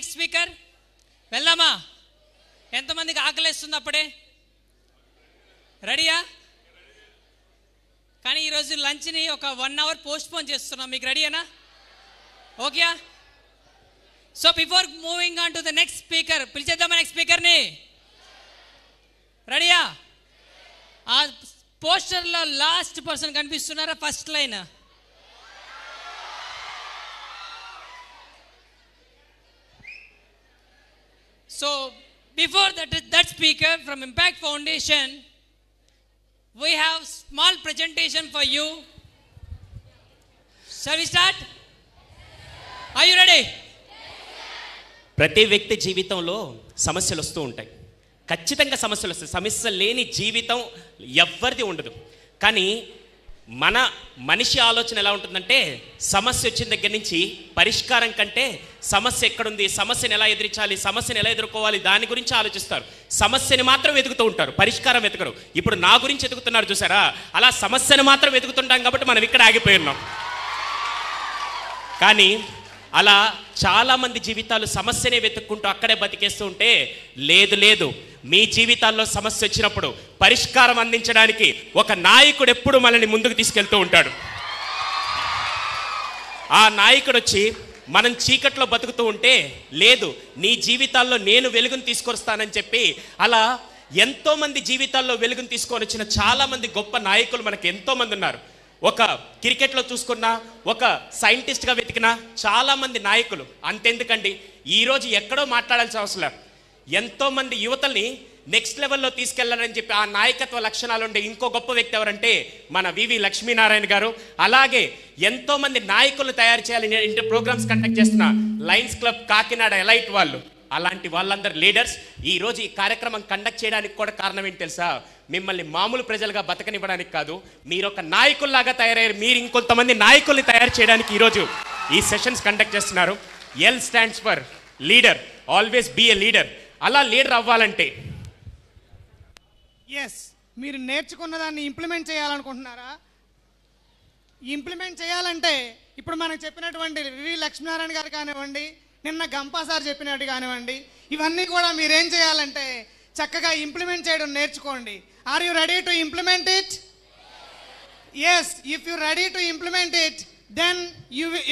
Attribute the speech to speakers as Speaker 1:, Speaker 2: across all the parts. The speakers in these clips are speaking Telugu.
Speaker 1: Next speaker. వెళ్దామా? ఎంతమందికి ఆకలిస్తుంది అప్పుడే? రెడీయా? కానీ ఈరోజు లంచ్ని ఒక 1 hour పోస్ట్పోన్ చేస్తున్నాం. మీకు రెడీయేనా? Okay. So before moving on to the next speaker, పిలిచేద్దామా నెక్స్ట్ స్పీకర్ని? రెడీయా? ఆ పోస్టర్లో లాస్ట్ పర్సన్ కనిపిస్తున్నారా? First line. So before that speaker from Impact Foundation, we have small presentation for you. Shall we start? Are you ready?
Speaker 2: ప్రతి వ్యక్తి జీవితంలో సమస్యలు వస్తూ ఉంటాయి. ఖచ్చితంగా సమస్యలు వస్తాయి. సమస్య లేని జీవితం ఎవ్వరిది ఉండదు. కానీ మనిషి ఆలోచన ఎలా ఉంటుందంటే, సమస్య వచ్చిన దగ్గర నుంచి పరిష్కారం కంటే సమస్య ఎక్కడుంది, సమస్యను ఎలా ఎదిరించాలి, సమస్యను ఎలా ఎదుర్కోవాలి, దాని గురించి ఆలోచిస్తారు. సమస్యని మాత్రం వెతుకుతూ ఉంటారు, పరిష్కారం వెతకరు. ఇప్పుడు నా గురించి వెతుకుతున్నారు చూసారా? అలా సమస్యను మాత్రం వెతుకుతుంటాం కాబట్టి మనం ఇక్కడ ఆగిపోయి ఉన్నాం. కానీ అలా చాలామంది జీవితాలు సమస్యనే వెతుక్కుంటూ అక్కడే బతికేస్తూ ఉంటే, లేదు మీ జీవితాల్లో సమస్య వచ్చినప్పుడు పరిష్కారం అందించడానికి ఒక నాయకుడు ఎప్పుడు మనల్ని ముందుకు తీసుకెళ్తూ ఉంటాడు. ఆ నాయకుడు వచ్చి మనం చీకట్లో బతుకుతూ ఉంటే, లేదు నీ జీవితాల్లో నేను వెలుగును తీసుకొస్తానని చెప్పి అలా ఎంతోమంది జీవితాల్లో వెలుగును తీసుకొని వచ్చిన చాలామంది గొప్ప నాయకులు మనకు ఎంతోమంది ఉన్నారు. ఒక క్రికెట్లో చూసుకున్నా, ఒక సైంటిస్ట్గా వెతికినా చాలామంది నాయకులు. అంతెందుకండి, ఈరోజు ఎక్కడో మాట్లాడాల్సిన అవసరం. ఎంతోమంది యువతల్ని నెక్స్ట్ లెవెల్లో తీసుకెళ్లాలని చెప్పి ఆ నాయకత్వ లక్షణాలు ఉండే ఇంకో గొప్ప వ్యక్తి ఎవరంటే మన వివి లక్ష్మీనారాయణ గారు. అలాగే ఎంతోమంది నాయకులు తయారు చేయాలని ఇంటర్ ప్రోగ్రామ్స్ కండక్ట్ చేస్తున్న లయన్స్ క్లబ్ కాకినాడ ఎలైట్ వాళ్ళు. అలాంటి వాళ్ళందరూ లీడర్స్ ఈరోజు ఈ కార్యక్రమం కండక్ట్ చేయడానికి కూడా కారణం ఏంటి తెలుసా? మిమ్మల్ని మామూలు ప్రజలుగా బతకనివ్వడానికి కాదు, మీరు ఒక నాయకుల్లాగా తయారయ్యారు. మీరు ఇంకొంతమంది నాయకుల్ని తయారు చేయడానికి ఈరోజు ఈ సెషన్స్ కండక్ట్ చేస్తున్నారు. L stands for leader. Always be a leader. అలా లీడర్ అవ్వాలంటే
Speaker 3: మీరు నేర్చుకున్న దాన్ని ఇంప్లిమెంట్ చేయాలనుకుంటున్నారా? ఇంప్లిమెంట్ చేయాలంటే ఇప్పుడు మనకు చెప్పినటువంటి వివి లక్ష్మీనారాయణ గారు కానివ్వండి, నిన్న గంపా సార్ చెప్పినట్టు కానివ్వండి, ఇవన్నీ కూడా మీరేం చేయాలంటే చక్కగా ఇంప్లిమెంట్ చేయడం నేర్చుకోండి. Are you ready to implement it? Yes, if you ready to implement it, then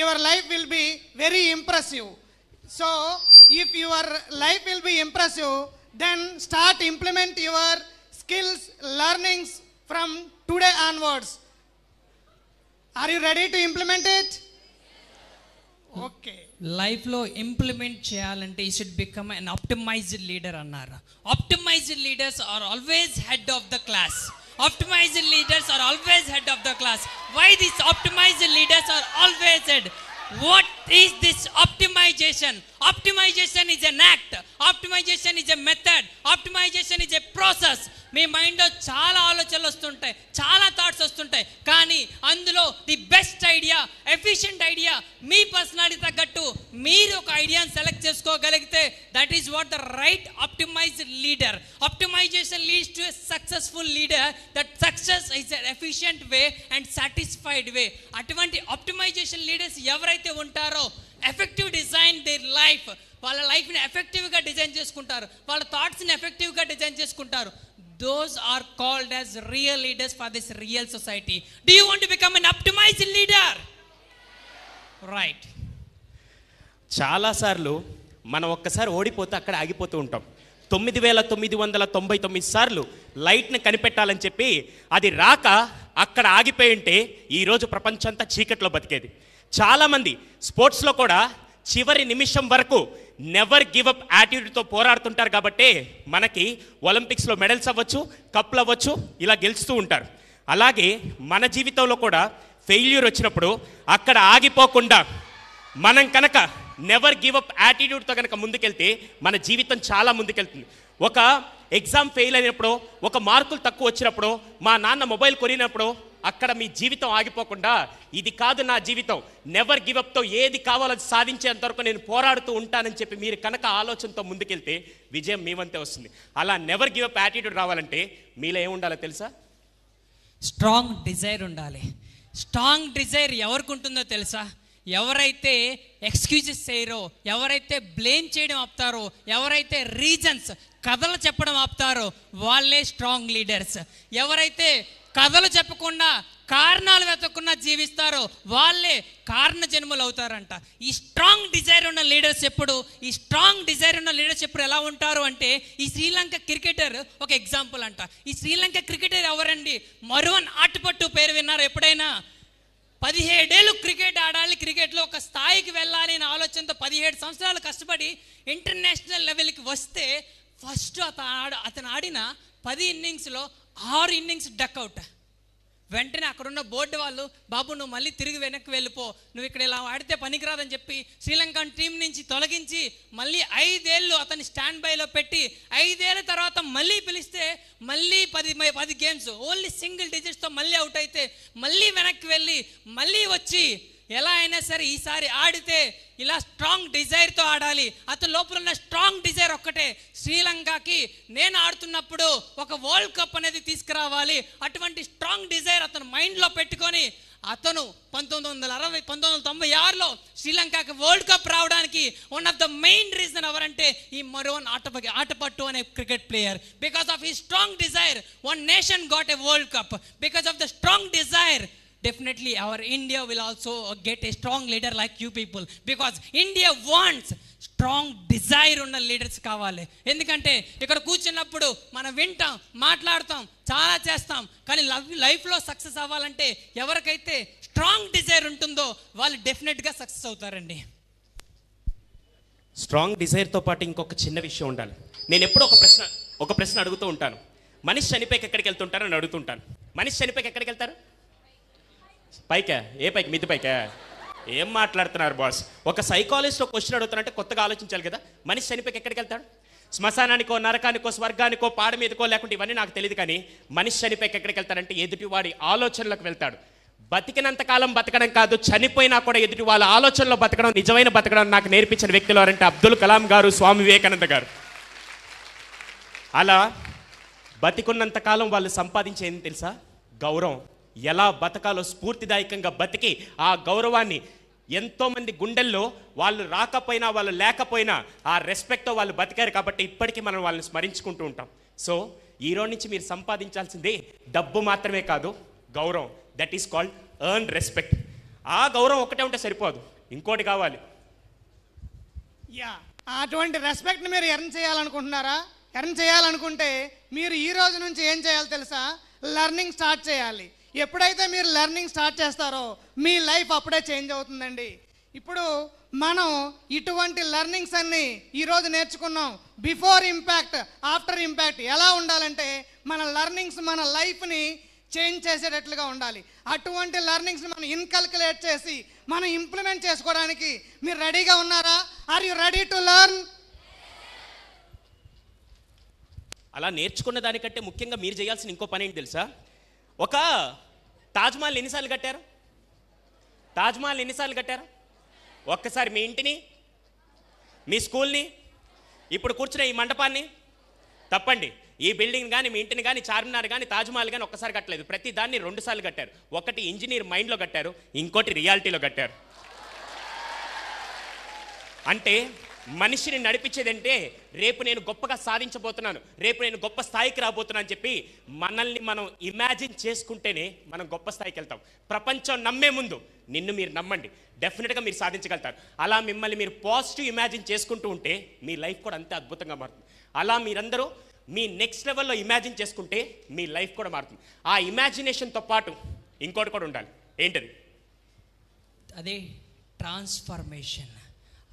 Speaker 3: your life will be very impressive. So if your life will be impressive, then start implement your skills, learnings from today onwards. Are you ready to implement it? Okay.
Speaker 1: Life లో ఇంప్లిమెంట్ చేయాలంటే you should become an optimized leader అన్నారు. Optimized leaders are always head of the class. Optimized leaders are always head of the class. Why these optimized leaders are always head? What is this optimization? Optimization is an act. Optimization is a method. Optimization is a process. మీ మైండ్లో చాలా ఆలోచనలు వస్తుంటాయి, చాలా థాట్స్ వస్తుంటాయి. కానీ అందులో the best idea, efficient idea, మీ పర్సనాలిటీ తగ్గట్టు మీరు ఒక ఐడియాని సెలెక్ట్ చేసుకోగలిగితే that is what the right optimized leader. Optimization leads to a successful leader. That success is an efficient way and satisfied way. అటువంటి ఆప్టిమైజేషన్ లీడర్స్ ఎవరైతే ఉంటారో, ఎఫెక్టివ్ డిజైన్ దేర్ లైఫ్, వాళ్ళ లైఫ్ని ఎఫెక్టివ్గా డిజైన్ చేసుకుంటారు, వాళ్ళ థాట్స్ని ఎఫెక్టివ్గా డిజైన్ చేసుకుంటారు. Those are called as real leaders for this real society. Do you want to become an optimized leader? Right.
Speaker 2: చాలా సార్లు మనం ఒక్కసారి ఓడిపోతే అక్కడ ఆగిపోతూ ఉంటాం. 9999 సార్లు లైట్ని కనిపెట్టాలని చెప్పి అది రాక అక్కడ ఆగిపోయి ఉంటే ఈరోజు ప్రపంచంతా చీకట్లో బతికేది. చాలామంది స్పోర్ట్స్లో కూడా చివరి నిమిషం వరకు నెవర్ గివ్ అప్ యాటిట్యూడ్తో పోరాడుతుంటారు. కాబట్టి మనకి ఒలింపిక్స్లో మెడల్స్ అవ్వచ్చు, కప్లు అవ్వచ్చు, ఇలా గెలుస్తూ ఉంటారు. అలాగే మన జీవితంలో కూడా ఫెయిల్యూర్ వచ్చినప్పుడు అక్కడ ఆగిపోకుండా మనం కనుక నెవర్ గివ్ అప్ యాటిట్యూడ్తో కనుక ముందుకెళ్తే మన జీవితం చాలా ముందుకెళ్తుంది. ఒక ఎగ్జామ్ ఫెయిల్ అయినప్పుడు, ఒక మార్కులు తక్కువ వచ్చినప్పుడు, మా నాన్న మొబైల్ కొనినప్పుడు అక్కడ మీ జీవితం ఆగిపోకుండా ఇది కాదు నా జీవితం, నెవర్ గివ్ అప్తో ఏది కావాలో సాధించేంత వరకు నేను పోరాడుతూ ఉంటానని చెప్పి మీరు కనుక ఆలోచనతో ముందుకెళ్తే విజయం మీ వంతే వస్తుంది. అలా నెవర్ గివ్ అప్ యాటిట్యూడ్ రావాలంటే మీలో ఏముండాలో తెలుసా?
Speaker 1: స్ట్రాంగ్ డిజైర్ ఉండాలి. స్ట్రాంగ్ డిజైర్ ఎవరికి ఉంటుందో తెలుసా? ఎవరైతే ఎక్స్క్యూజెస్ చేయరో, ఎవరైతే బ్లేమ్ చేయడం ఆపుతారో, ఎవరైతే రీజన్స్ కథలు చెప్పడం ఆపుతారో వాళ్ళే స్ట్రాంగ్ లీడర్స్. ఎవరైతే కథలు చెప్పకుండా కారణాలు వెతకుండా జీవిస్తారో వాళ్ళే కారణ జన్మలు అవుతారంట. ఈ స్ట్రాంగ్ డిజైర్ ఉన్న లీడర్స్ ఎప్పుడు ఎలా ఉంటారు అంటే, ఈ శ్రీలంక క్రికెటర్ ఒక ఎగ్జాంపుల్ అంట. ఈ శ్రీలంక క్రికెటర్ ఎవరండి? మరువన్ ఆటపట్టు పేరు విన్నారు ఎప్పుడైనా? 17 ఏళ్ళు క్రికెట్ ఆడాలి, క్రికెట్లో ఒక స్థాయికి వెళ్ళాలి అనే ఆలోచనతో 17 సంవత్సరాలు కష్టపడి ఇంటర్నేషనల్ లెవెల్కి వస్తే ఫస్ట్ అతను ఆడిన 10 ఇన్నింగ్స్లో 6 ఇన్నింగ్స్ డక్అవుట్. వెంటనే అక్కడున్న బోర్డు వాళ్ళు, బాబు నువ్వు మళ్ళీ తిరిగి వెనక్కి వెళ్ళిపో, నువ్వు ఇక్కడ ఇలా ఆడితే పనికిరాదని చెప్పి శ్రీలంకన్ టీం నుంచి తొలగించి మళ్ళీ 5 ఏళ్ళు అతన్ని స్టాండ్ బైలో పెట్టి 5 ఏళ్ళ తర్వాత మళ్ళీ పిలిస్తే మళ్ళీ 10 గేమ్స్ ఓన్లీ సింగిల్ డిజిట్స్తో మళ్ళీ అవుట్ అయితే మళ్ళీ వెనక్కి వెళ్ళి మళ్ళీ వచ్చి ఎలా అయినా సరే ఈసారి ఆడితే ఇలా స్ట్రాంగ్ డిజైర్తో ఆడాలి. అతని లోపల ఉన్న స్ట్రాంగ్ డిజైర్ ఒక్కటే, శ్రీలంకకి నేను ఆడుతున్నప్పుడు ఒక వరల్డ్ కప్ అనేది తీసుకురావాలి. అటువంటి స్ట్రాంగ్ డిజైర్ అతను మైండ్లో పెట్టుకొని అతను 1996లో శ్రీలంకకి వరల్డ్ కప్ రావడానికి one of the main reason ఎవరంటే ఈ మరోన్ ఆటపట్టు అనే cricket player. Because of he strong desire one nation got a world cup. Because of the strong desire definitely our India will also get a strong leader like you people, because India wants strong desire ఉన్న లీడర్స్ కావాలి. ఎందుకంటే ఇక్కడ కూర్చున్నప్పుడు మనం వింటాం, మాట్లాడతాం, చాలా చేస్తాం, కానీ లైఫ్లో సక్సెస్ అవ్వాలంటే ఎవరికైతే స్ట్రాంగ్ డిజైర్ ఉంటుందో వాళ్ళు డెఫినెట్గా సక్సెస్ అవుతారండి.
Speaker 2: స్ట్రాంగ్ డిజైర్తో పాటు ఇంకొక చిన్న విషయం ఉండాలి. నేను ఎప్పుడూ ఒక ప్రశ్న అడుగుతూ ఉంటాను. మనిషి చనిపోయి ఎక్కడికి వెళ్తుంటారు అని అడుగుతుంటాను. మనిషి చనిపోయి ఎక్కడికి వెళ్తారు? పైకా? ఏ పైకి? మిద్ది పైకా? ఏం మాట్లాడుతున్నారు బాస్? ఒక సైకాలజిస్ట్ క్వశ్చన్ అడుగుతానంటే కొత్తగా ఆలోచించాలి కదా. మనిషి చనిపోయి ఎక్కడికి వెళ్తాడు? శ్మశానానికో, నరకానికో, స్వర్గానికో, పాడ మీదకో, లేకుంటే ఇవన్నీ నాకు తెలియదు, కానీ మనిషి చనిపోయి ఎక్కడికి వెళ్తాడంటే ఎదుటివాడి ఆలోచనలకు వెళ్తాడు. బతికినంత కాలం బతకడం కాదు, చనిపోయినా కూడా ఎదుటి వాళ్ళ ఆలోచనలో బతకడం, నిజమైన బతకడం నాకు నేర్పించిన వ్యక్తులు ఎవరంటే అబ్దుల్ కలాం గారు, స్వామి వివేకానంద గారు. అలా బతికున్నంత కాలం వాళ్ళు సంపాదించేది తెలుసా? గౌరవం. ఎలా బతకాలో స్ఫూర్తిదాయకంగా బతికి ఆ గౌరవాన్ని ఎంతోమంది గుండెల్లో వాళ్ళు రాకపోయినా వాళ్ళు లేకపోయినా ఆ రెస్పెక్ట్తో వాళ్ళు బతికారు కాబట్టి ఇప్పటికీ మనం వాళ్ళని స్మరించుకుంటూ ఉంటాం. సో ఈరోజు నుంచి మీరు సంపాదించాల్సింది డబ్బు మాత్రమే కాదు, గౌరవం. That is called earn respect. ఆ గౌరవం ఒకటే ఉంటే సరిపోదు, ఇంకోటి కావాలి.
Speaker 3: అటువంటి రెస్పెక్ట్ని మీరు ఎర్న్ చేయాలనుకుంటున్నారా? ఎర్న్ చేయాలనుకుంటే మీరు ఈ రోజు నుంచి ఏం చేయాలి తెలుసా? లెర్నింగ్ స్టార్ట్ చేయాలి. ఎప్పుడైతే మీరు లెర్నింగ్ స్టార్ట్ చేస్తారో మీ లైఫ్ అప్పుడే చేంజ్ అవుతుందండి. ఇప్పుడు మనం ఇటువంటి లెర్నింగ్స్ అన్ని ఈరోజు నేర్చుకున్నాం. బిఫోర్ ఇంపాక్ట్, ఆఫ్టర్ ఇంపాక్ట్ ఎలా ఉండాలంటే మన లెర్నింగ్స్ మన లైఫ్ని చేంజ్ చేసేటట్లుగా ఉండాలి. అటువంటి లెర్నింగ్స్ని మనం ఇన్కల్కులేట్ చేసి మనం ఇంప్లిమెంట్ చేసుకోవడానికి మీరు రెడీగా ఉన్నారా? Are you ready to learn?
Speaker 2: అలా నేర్చుకున్న దానికంటే ముఖ్యంగా మీరు చేయాల్సిన ఇంకో పని ఏంటి తెలుసా? ఒక తాజ్మహల్ ఎన్నిసార్లు కట్టారు? ఒక్కసారి మీ ఇంటిని, మీ స్కూల్ని, ఇప్పుడు కూర్చున్న ఈ మండపాన్ని తప్పండి, ఈ బిల్డింగ్ కానీ, మీ ఇంటిని కానీ, చార్మినార్ కానీ, తాజ్మహల్ కానీ ఒక్కసారి కట్టలేదు. ప్రతి దాన్ని 2 సార్లు కట్టారు. ఒకటి ఇంజనీర్ మైండ్లో కట్టారు, ఇంకోటి రియాలిటీలో కట్టారు. అంటే మనిషిని నడిపించేదంటే రేపు నేను గొప్పగా సాధించబోతున్నాను, రేపు నేను గొప్ప స్థాయికి రాబోతున్నాను అని చెప్పి మనల్ని మనం ఇమాజిన్ చేసుకుంటేనే మనం గొప్ప స్థాయికి వెళ్తాం. ప్రపంచం నమ్మే ముందు నిన్ను మీరు నమ్మండి, డెఫినెట్గా మీరు సాధించగలుగుతారు. అలా మిమ్మల్ని మీరు పాజిటివ్ ఇమాజిన్ చేసుకుంటూ ఉంటే మీ లైఫ్ కూడా అంతే అద్భుతంగా మారుతుంది. అలా మీరందరూ మీ నెక్స్ట్ లెవెల్లో ఇమాజిన్ చేసుకుంటే మీ లైఫ్ కూడా మారుతుంది. ఆ ఇమాజినేషన్తో పాటు ఇంకోటి కూడా ఉండాలి. ఏంటది?
Speaker 1: అదే ట్రాన్స్ఫర్మేషన్.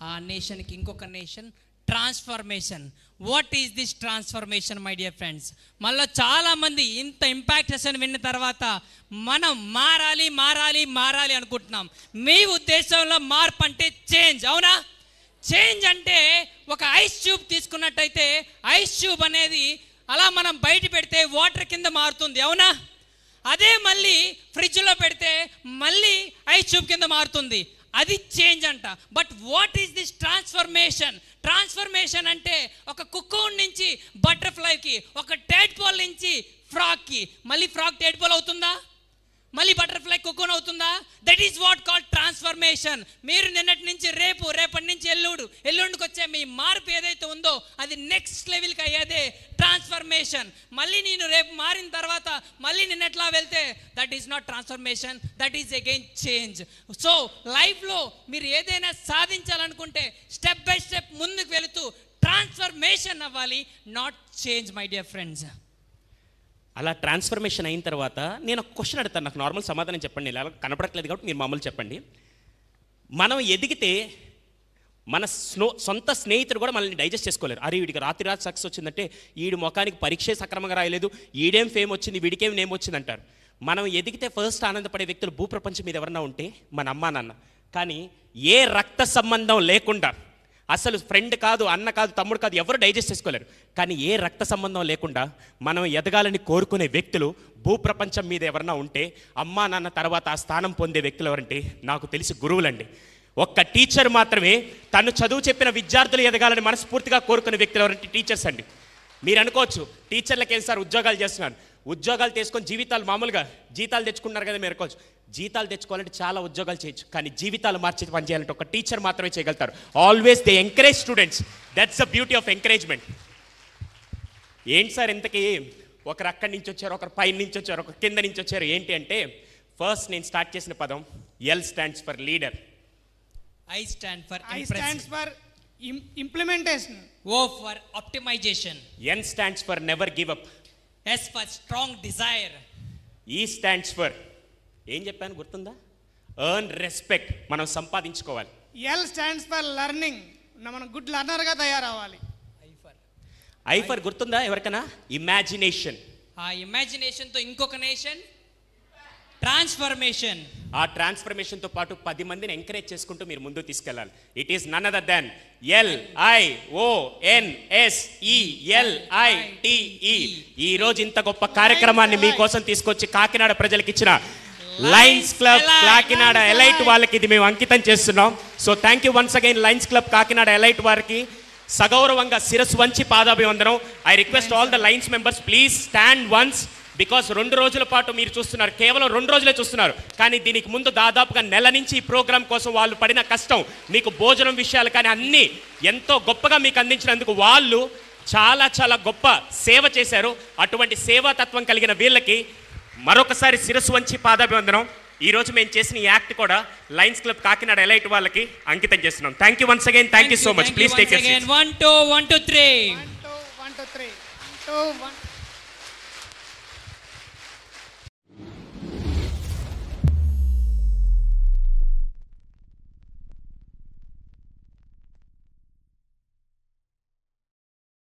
Speaker 1: ఆ నేషన్కి ఇంకొక nation transformation. What is this transformation my dear friends? మళ్ళీ చాలామంది ఇంత ఇంపాక్ట్ సెషన్ విన్న తర్వాత మనం మారాలి అనుకుంటున్నాం. మీ ఉద్దేశంలో మార్పు అంటే చేంజ్, అవునా? చేంజ్ అంటే ఒక ఐస్ ట్యూబ్ తీసుకున్నట్టయితే ఐస్ ట్యూబ్ అనేది అలా మనం బయట పెడితే వాటర్ కింద మారుతుంది, అవునా? అదే మళ్ళీ ఫ్రిడ్జ్లో పెడితే మళ్ళీ ఐస్ ట్యూబ్ కింద మారుతుంది. అది చేంజ్ అంట. But what is this transformation? Transformation అంటే ఒక కుక్కూన్ నుంచి బటర్ఫ్లైకి, ఒక టేడ్పోల్ నుంచి ఫ్రాక్కి, మళ్ళీ ఫ్రాక్ టేడ్పోల్ అవుతుందా? మళ్ళీ బటర్ఫ్లై కొకోన్ అవుతుందా? That is what call transformation. మీరు నిన్నటి నుంచి రేపటి నుంచి ఎల్లుండికి వచ్చే మీ మార్పు ఏదైతే ఉందో అది నెక్స్ట్ లెవెల్కి అయ్యేదే ట్రాన్స్ఫర్మేషన్. మళ్ళీ నేను రేపు మారిన తర్వాత మళ్ళీ నిన్నట్లా వెళ్తే that is not transformation, that is again change. So లైఫ్లో మీరు ఏదైనా సాధించాలనుకుంటే స్టెప్ బై స్టెప్ ముందుకు వెళుతూ ట్రాన్స్ఫర్మేషన్ అవ్వాలి, not change my dear friends.
Speaker 2: అలా ట్రాన్స్ఫర్మేషన్ అయిన తర్వాత నేను ఒక క్వశ్చన్ అడుగుతాను, నాకు నార్మల్ సమాధానం చెప్పండి. ఇలా కనపడట్లేదు కాబట్టి మీరు మామూలు చెప్పండి. మనం ఎదిగితే మన సొంత స్నేహితుడు కూడా మనల్ని డైజెస్ట్ చేసుకోలేరు. అరే వీడికి రాత్రి సక్సెస్ వచ్చిందంటే వీడి ముఖానికి పరీక్షే సక్రమంగా రాయలేదు, వీడేం ఫేమ్ వచ్చింది, వీడికేం నేమ్ వచ్చింది అంటారు. మనం ఎదిగితే ఫస్ట్ ఆనందపడే వ్యక్తులు భూప్రపంచం మీద ఎవరన్నా ఉంటే మన అమ్మా నాన్న. కానీ ఏ రక్త సంబంధం లేకుండా, అసలు ఫ్రెండ్ కాదు, అన్న కాదు, తమ్ముడు కాదు, ఎవరు డైజెస్ట్ చేసుకోలేరు. కానీ ఏ రక్త సంబంధం లేకుండా మనం ఎదగాలని కోరుకునే వ్యక్తులు భూప్రపంచం మీద ఎవరన్నా ఉంటే అమ్మా నాన్న తర్వాత ఆ స్థానం పొందే వ్యక్తులు ఎవరంటే నాకు తెలిసి గురువులండి. ఒక్క టీచర్ మాత్రమే తను చదువు చెప్పిన విద్యార్థులు ఎదగాలని మనస్ఫూర్తిగా కోరుకునే వ్యక్తులు ఎవరంటే టీచర్స్ అండి. మీరు అనుకోవచ్చు టీచర్లకి ఏం సార్ ఉద్యోగాలు చేస్తున్నాను, ఉద్యోగాలు తీసుకొని జీవితాలు మామూలుగా జీతాలు తెచ్చుకుంటున్నారు కదా మీరు అనుకోవచ్చు. జీతాలు తెచ్చుకోవాలంటే చాలా ఉద్యోగాలు చేయొచ్చు, కానీ జీవితాలు మార్చి పనిచేయాలంటే ఒక టీచర్ మాత్రమే చేయగలుగుతారు. Always they encourage students, that's the beauty of encouragement. ఏంటి సార్ ఇంతకీ ఒకరు అక్కడి నుంచి వచ్చారు, ఒకరు పైన నుంచి వచ్చారు, ఒకరు కింద నుంచి వచ్చారు ఏంటి అంటే, ఫస్ట్ నేను స్టార్ట్ చేసిన పదం L stands for leader,
Speaker 1: I stand for
Speaker 3: I stands for implementation.
Speaker 1: O for optimization.
Speaker 2: N stands for never give up.
Speaker 1: S for strong desire.
Speaker 2: E stands for ఏం చెప్పాను గుర్తుందా? ఎర్న్ రెస్పెక్ట్, మనం సంపాదించుకోవాలి.
Speaker 3: L stands for learning. మనం గుడ్ లర్నర్గా తయారవ్వాలి.
Speaker 2: I for గుర్తుందా ఎవరికైనా? ఇమాజినేషన్.
Speaker 1: ఆ ఇమాజినేషన్తో ఇంకొక నేషన్ ట్రాన్స్ఫర్మేషన్.
Speaker 2: ఆ ట్రాన్స్ఫర్మేషన్తో పాటు 10 మందిని ఎంకరేజ్ చేసుకుంటూ మీరు ముందుకు తీసుకెళ్ళాలి. It is none other than LIONSELITE. ఈ రోజు ఇంత గొప్ప కార్యక్రమాన్ని మీకోసం తీసుకొచ్చి కాకినాడ ప్రజలకు ఇచ్చిన లయన్స్ క్లబ్ కాకినాడ ఎలైట్ వాళ్ళకి ఇది మేము అంకితం చేస్తున్నాం. So thank you once again Lions club Kakinada elite వారికి సగౌరవంగా శిరస్సు వంచి పాదాభివందనం. I request all the Lions members please stand once. Because 2 రోజుల పాటు మీరు చూస్తున్నారు, కేవలం 2 రోజులే చూస్తున్నారు, కానీ దీనికి ముందు దాదాపుగా నెల నుంచి ఈ ప్రోగ్రాం కోసం వాళ్ళు పడిన కష్టం, మీకు భోజనం విషయాలు కానీ అన్నీ ఎంతో గొప్పగా మీకు అందించినందుకు వాళ్ళు చాలా చాలా గొప్ప సేవ చేశారు. అటువంటి సేవాతత్వం కలిగిన వీళ్ళకి మరొకసారి శిరస్సు వంచి పాదాభివందనం. ఈరోజు మేము చేసిన ఈ యాక్ట్ కూడా లయన్స్ క్లబ్ కాకినాడ ఎలైట్ వాళ్ళకి అంకితం చేస్తున్నాం. Thank you once again, thank you so much. Please take your seats.
Speaker 1: 1 2 1 2 3
Speaker 3: 1 2 1 2 3 1 2 1